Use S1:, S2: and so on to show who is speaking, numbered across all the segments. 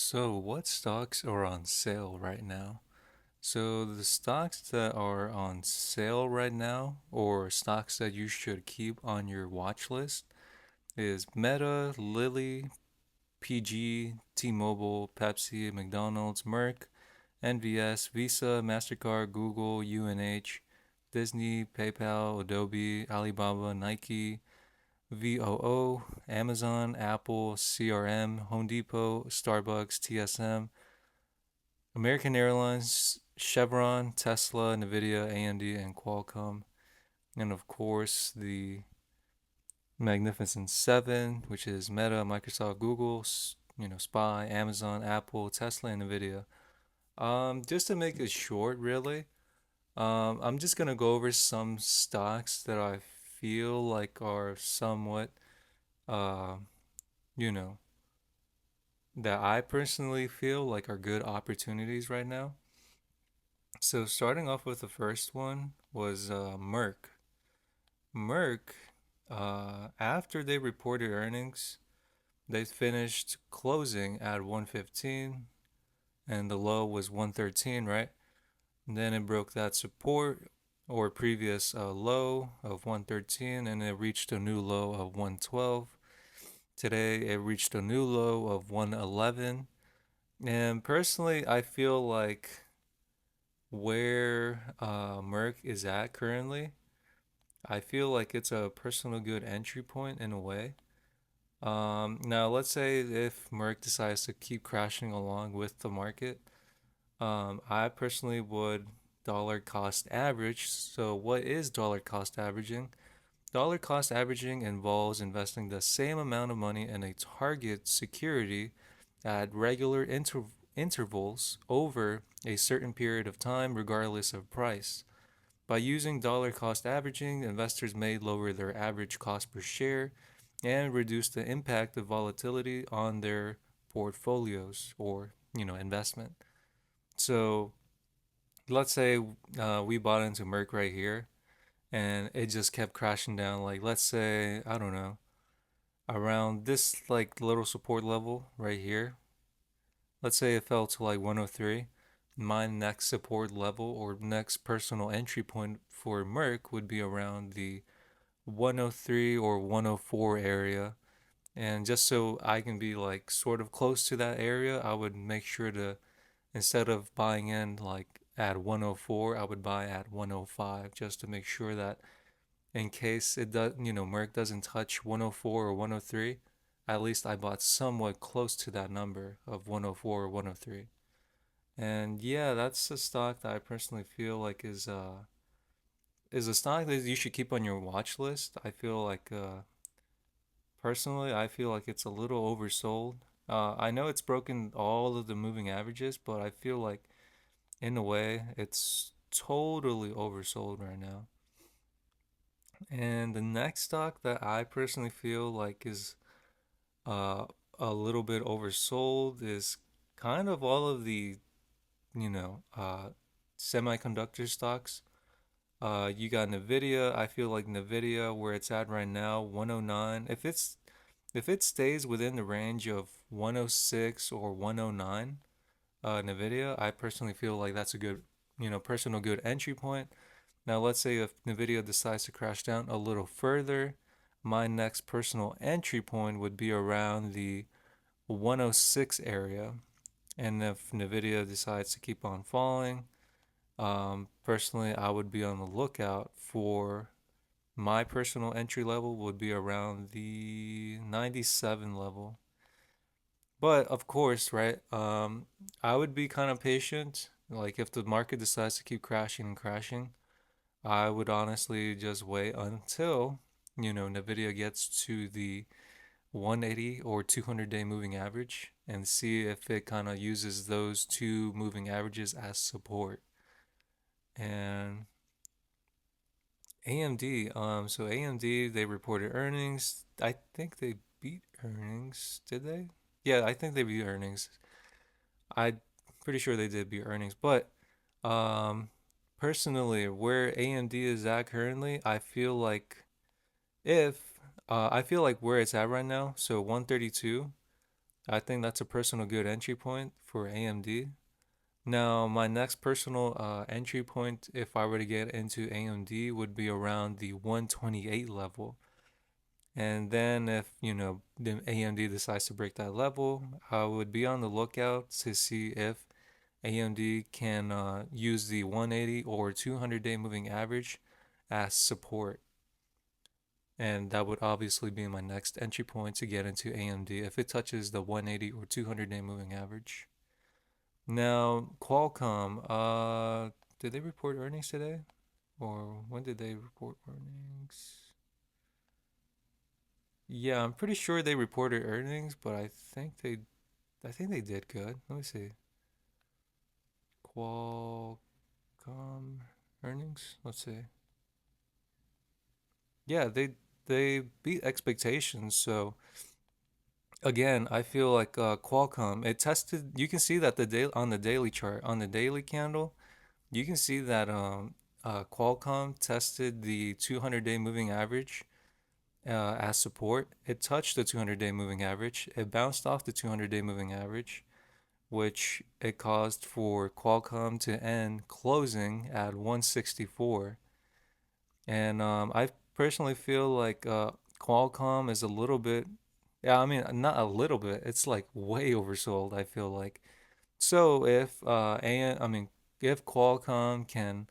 S1: So, what stocks are on sale right now? So, the stocks that are on sale right now, or stocks that you should keep on your watch list, is Meta, Lilly, PG, T-Mobile, Pepsi, McDonald's, Merck, NVS, Visa, MasterCard, Google, UNH, Disney, PayPal, Adobe, Alibaba, Nike, VOO, Amazon, Apple, CRM, Home Depot, Starbucks, TSM, American Airlines, Chevron, Tesla, Nvidia, AMD, and Qualcomm. And of course, the Magnificent Seven, which is Meta, Microsoft, Google, SPY, Amazon, Apple, Tesla, and Nvidia. Just to make it short, really, I'm just gonna go over some stocks that I feel like are somewhat, uh, you know, that I personally feel like are good opportunities right now. So starting off with the first one was Merck. Merck, after they reported earnings, they finished closing at 115, and the low was 113, right? And then it broke that support or previous low of 113, and it reached a new low of 112. Today it reached a new low of 111. And personally, I feel like where Merck is at currently, I feel like it's a personal good entry point in a way. Now, let's say if Merck decides to keep crashing along with the market, I personally would dollar cost average. So, what is dollar cost averaging? Dollar cost averaging involves investing the same amount of money in a target security at regular intervals over a certain period of time, regardless of price. By using dollar cost averaging, investors may lower their average cost per share and reduce the impact of volatility on their portfolios or, investment. So, let's say we bought into Merck right here and it just kept crashing down. Like, let's say, I don't know, around this like little support level right here. Let's say it fell to like 103. My next support level or next personal entry point for Merck would be around the 103 or 104 area. And just so I can be like sort of close to that area, I would make sure to, instead of buying in like at 104, I would buy at 105 just to make sure that in case it does, Merck doesn't touch 104 or 103, at least I bought somewhat close to that number of 104 or 103. And yeah, that's a stock that I personally feel like is a stock that you should keep on your watch list. I feel like personally, I feel like it's a little oversold. I know it's broken all of the moving averages, but I feel like in a way it's totally oversold right now. And the next stock that I personally feel like is uh, a little bit oversold is kind of all of the, you know, uh, semiconductor stocks. You got Nvidia. I feel like Nvidia, where it's at right now, 109. If it stays within the range of 106 or 109, Nvidia, I personally feel like that's a good, personal good entry point. Now, let's say if Nvidia decides to crash down a little further, my next personal entry point would be around the 106 area. And if Nvidia decides to keep on falling, personally, I would be on the lookout for my personal entry level would be around the 97 level. But of course, right, I would be kind of patient. Like if the market decides to keep crashing and crashing, I would honestly just wait until, Nvidia gets to the 180 or 200-day moving average and see if it kind of uses those two moving averages as support. And AMD, so AMD, they reported earnings. I think they beat earnings, did they? Yeah, I think they beat earnings. I'm pretty sure they did beat earnings, but um, personally, where AMD is at currently, if I feel like where it's at right now, so 132, I think that's a personal good entry point for AMD. Now, my next personal entry point, if I were to get into AMD, would be around the 128 level. And then if, the AMD decides to break that level, I would be on the lookout to see if AMD can use the 180 or 200-day moving average as support. And that would obviously be my next entry point to get into AMD if it touches the 180 or 200-day moving average. Now, Qualcomm, did they report earnings today? Or when did they report earnings? Yeah, I'm pretty sure they reported earnings, but I think they did good. Let me see. Qualcomm earnings. Let's see. Yeah, they beat expectations. So again, I feel like Qualcomm, it tested. You can see that on the daily chart, on the daily candle, you can see that Qualcomm tested the 200-day moving average as support. It touched the 200-day moving average. It bounced off the 200-day moving average, which it caused for Qualcomm to end closing at 164. And I personally feel like Qualcomm is a little bit, yeah, I mean, not a little bit, it's like way oversold, I feel like. So I mean, if Qualcomm can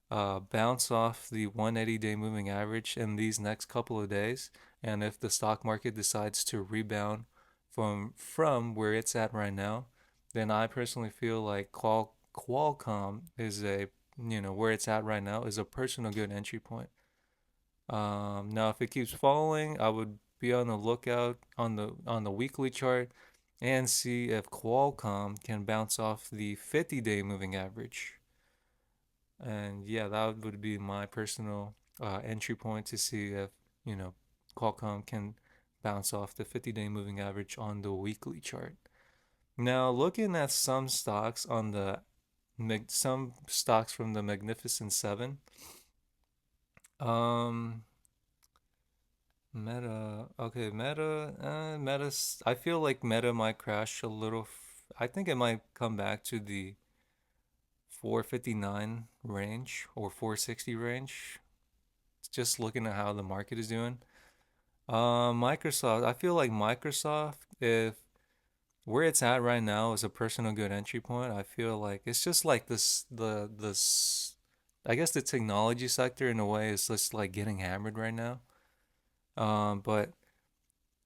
S1: bounce off the 180-day moving average in these next couple of days, and if the stock market decides to rebound from where it's at right now, then I personally feel like Qualcomm is where it's at right now is a personal good entry point. Now, if it keeps falling, I would be on the lookout on the weekly chart and see if Qualcomm can bounce off the 50-day moving average. And yeah, that would be my personal entry point to see if, you know, Qualcomm can bounce off the 50-day moving average on the weekly chart. Now, looking at some stocks from the Magnificent Seven, um, Meta. I feel like Meta might crash a little. I think it might come back to the 459 range or 460 range. Just looking at how the market is doing. Microsoft. I feel like Microsoft, if where it's at right now is a personal good entry point. I feel like it's just like this. I guess the technology sector in a way is just like getting hammered right now. But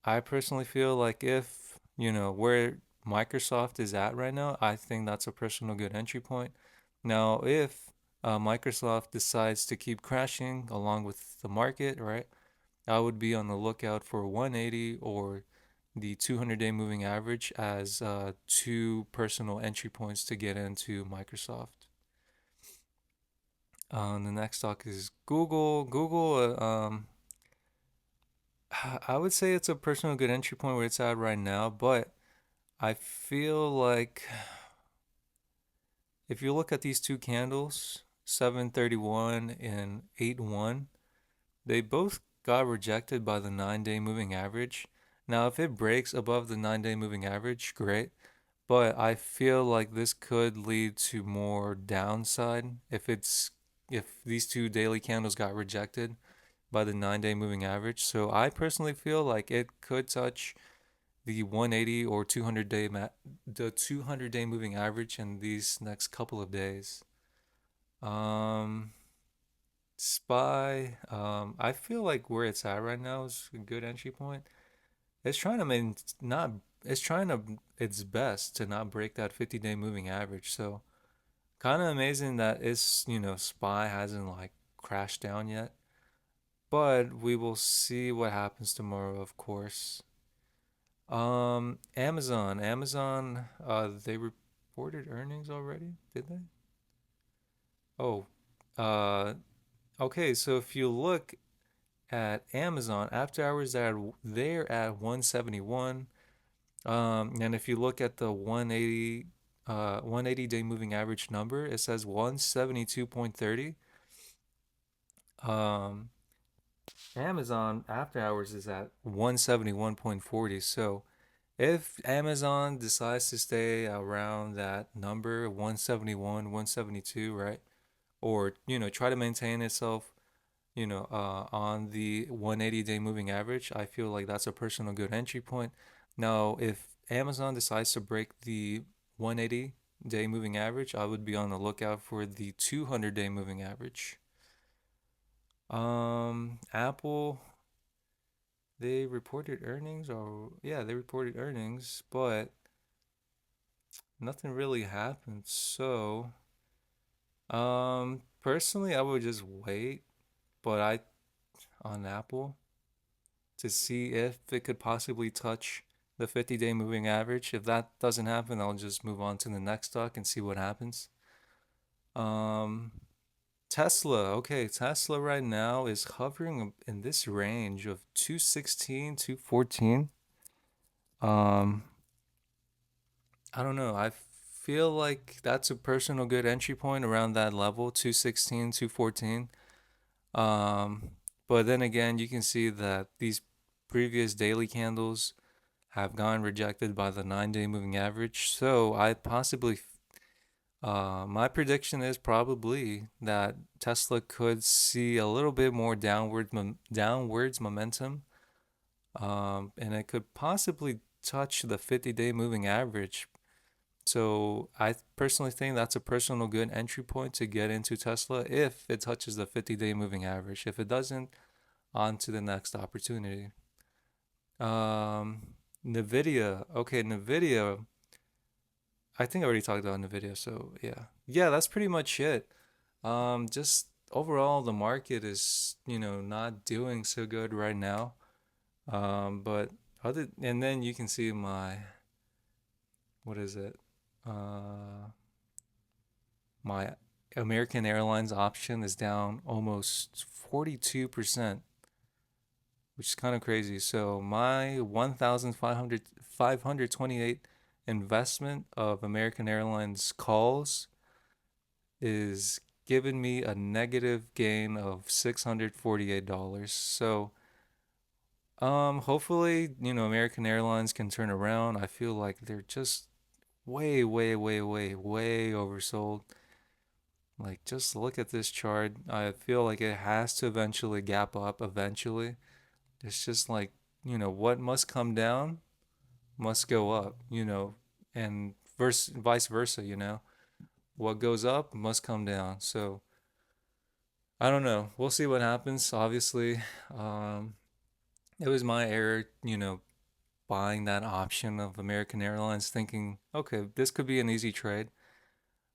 S1: I personally feel like if, where Microsoft is at right now, I think that's a personal good entry point. Now, if Microsoft decides to keep crashing along with the market, right, I would be on the lookout for 180 or the 200-day moving average as two personal entry points to get into Microsoft. The next stock is Google. Google, I would say it's a personal good entry point where it's at right now, but I feel like if you look at these two candles, 731 and 81, they both got rejected by the 9-day moving average. Now, if it breaks above the 9-day moving average, great. But I feel like this could lead to more downside if these two daily candles got rejected by the 9-day moving average. So I personally feel like it could touch the 180 or 200-day moving average in these next couple of days. Um, Spy, I feel like where it's at right now is a good entry point. It's trying to main not it's trying to its best to not break that 50-day moving average. So kind of amazing that Spy hasn't like crashed down yet. But we will see what happens tomorrow, of course. Amazon, they reported earnings already, did they? Oh, uh, okay. So if you look at Amazon after hours, they're at 171. And if you look at the 180 day moving average number, it says 172.30. Um, Amazon after hours is at 171.40. So If Amazon decides to stay around that number 171, 172, right? Or, try to maintain itself, on the 180-day moving average, I feel like that's a personal good entry point. Now, if Amazon decides to break the 180-day moving average, I would be on the lookout for the 200-day moving average. Apple, they reported earnings, or yeah, they reported earnings, but nothing really happened. So, personally, I would just wait, but I on Apple to see if it could possibly touch the 50-day moving average. If that doesn't happen, I'll just move on to the next stock and see what happens. Um, Tesla. Okay, Tesla right now is hovering in this range of 216, 214. Um, I don't know. I feel like that's a personal good entry point around that level, 216, 214. Um, but then again, you can see that these previous daily candles have gone rejected by the 9-day moving average. So my prediction is probably that Tesla could see a little bit more downwards momentum, and it could possibly touch the 50-day moving average. So I personally think that's a personal good entry point to get into Tesla if it touches the 50-day moving average. If it doesn't, on to the next opportunity. Um, Nvidia. Okay, Nvidia. I think I already talked about Nvidia, so yeah. Yeah, that's pretty much it. Just overall the market is, not doing so good right now. But other and then you can see my what is it? Uh, my American Airlines option is down almost 42%, which is kind of crazy. So my 1,528 investment of American Airlines calls is giving me a negative gain of $648. So, hopefully, American Airlines can turn around. I feel like they're just way, way, way, way, way oversold. Like, just look at this chart. I feel like it has to eventually gap up eventually. It's just like, what must come down must go up, and vice versa, what goes up must come down. So I don't know. We'll see what happens. Obviously, um, it was my error, buying that option of American Airlines, thinking, okay, this could be an easy trade.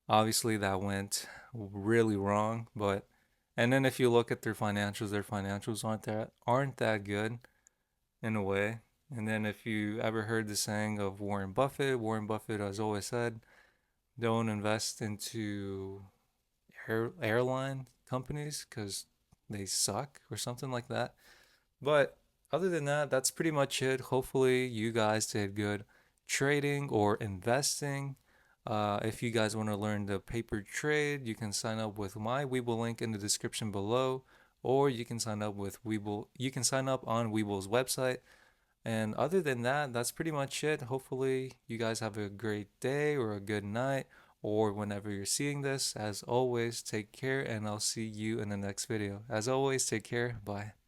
S1: Obviously, that went really wrong. But and then if you look at their financials aren't that good in a way. And then if you ever heard the saying of Warren Buffett has always said, don't invest into airline companies because they suck or something like that. But other than that, that's pretty much it. Hopefully, you guys did good trading or investing. If you guys want to learn the paper trade, you can sign up with my Webull link in the description below, or you can sign up with Webull. You can sign up on Webull's website. And other than that, that's pretty much it. Hopefully, you guys have a great day or a good night, or whenever you're seeing this. As always, take care, and I'll see you in the next video. As always, take care. Bye.